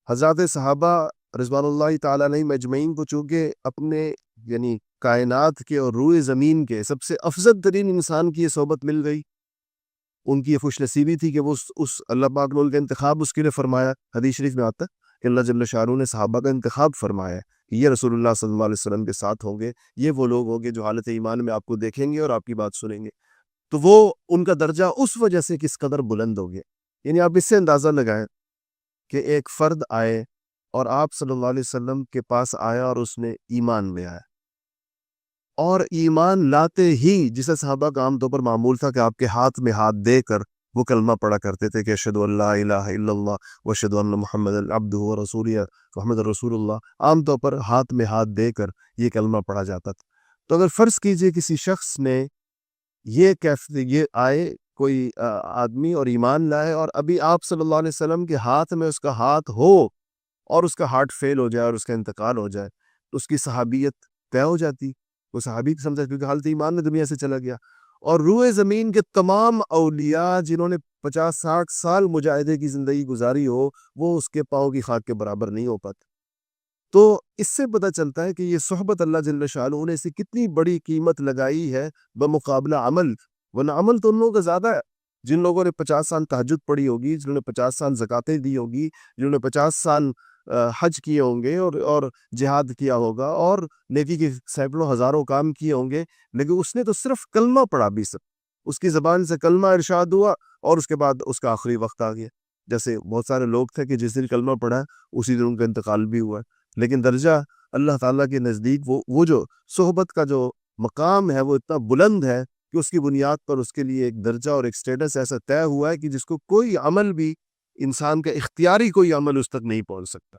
حضرات صحابہ رضوان اللہ تعالیٰ علیہم مجمعین کو چونکہ اپنے یعنی کائنات کے اور روئے زمین کے سب سے افضل ترین انسان کی یہ صحبت مل گئی، ان کی یہ خوش نصیبی تھی کہ وہ اس اللہ پاک نے ان کا انتخاب اس کے لیے فرمایا۔ حدیث شریف میں آتا ہے کہ اللہ جل شانہ نے صحابہ کا انتخاب فرمایا ہے کہ یہ رسول اللہ صلی اللہ علیہ وسلم کے ساتھ ہوں گے، یہ وہ لوگ ہوں گے جو حالت ایمان میں آپ کو دیکھیں گے اور آپ کی بات سنیں گے۔ تو وہ ان کا درجہ اس وجہ سے کس قدر بلند ہو گیا، یعنی آپ اس سے اندازہ لگائیں کہ ایک فرد آئے اور آپ صلی اللہ علیہ وسلم کے پاس آیا اور اس نے ایمان لے آیا، اور ایمان لاتے ہی جسے صحابہ کا عام طور پر معمول تھا کہ آپ کے ہاتھ میں ہاتھ دے کر وہ کلمہ پڑھا کرتے تھے کہ اشہد ان لا الہ الا اللہ واشہد ان محمد عبدہ ورسولہ، محمد رسول اللہ، عام طور پر ہاتھ میں ہاتھ دے کر یہ کلمہ پڑھا جاتا تھا۔ تو اگر فرض کیجئے کسی شخص نے یہ آئے کوئی آدمی اور ایمان لائے، اور ابھی آپ صلی اللہ علیہ وسلم کے ہاتھ میں اس کا ہاتھ ہو اور اس کا ہارٹ فیل ہو جائے اور اس کا انتقال ہو جائے، تو اس کی صحابیت طے ہو جاتی، وہ صحابی سمجھا کیونکہ حالت ایمان میں دنیا سے چلا گیا۔ اور روئے زمین کے تمام اولیاء جنہوں نے 50-60 سال مجاہدے کی زندگی گزاری ہو، وہ اس کے پاؤں کی خاک کے برابر نہیں ہو پاتے۔ تو اس سے پتہ چلتا ہے کہ یہ صحبت اللہ جل شانہ نے اسے کتنی بڑی قیمت لگائی ہے بمقابلہ عمل، ورنہ عمل تو ان لوگوں کا زیادہ ہے جن لوگوں نے 50 سال تہجد پڑھی ہوگی، جنہوں نے 50 سال زکاتیں دی ہوگی، جنہوں نے 50 سال حج کیے ہوں گے اور جہاد کیا ہوگا اور نیکی کے سینکڑوں ہزاروں کام کیے ہوں گے، لیکن اس نے تو صرف کلمہ پڑھا بھی سب، اس کی زبان سے کلمہ ارشاد ہوا اور اس کے بعد اس کا آخری وقت آ گیا۔ جیسے بہت سارے لوگ تھے کہ جس دن کلمہ پڑھا اسی دن ان کا انتقال بھی ہوا، لیکن درجہ اللہ تعالیٰ کے نزدیک وہ جو صحبت کا جو مقام ہے وہ اتنا بلند ہے کہ اس کی بنیاد پر اس کے لیے ایک درجہ اور ایک سٹیٹس ایسا طے ہوا ہے کہ جس کو کوئی عمل بھی، انسان کا اختیاری کوئی عمل اس تک نہیں پہنچ سکتا۔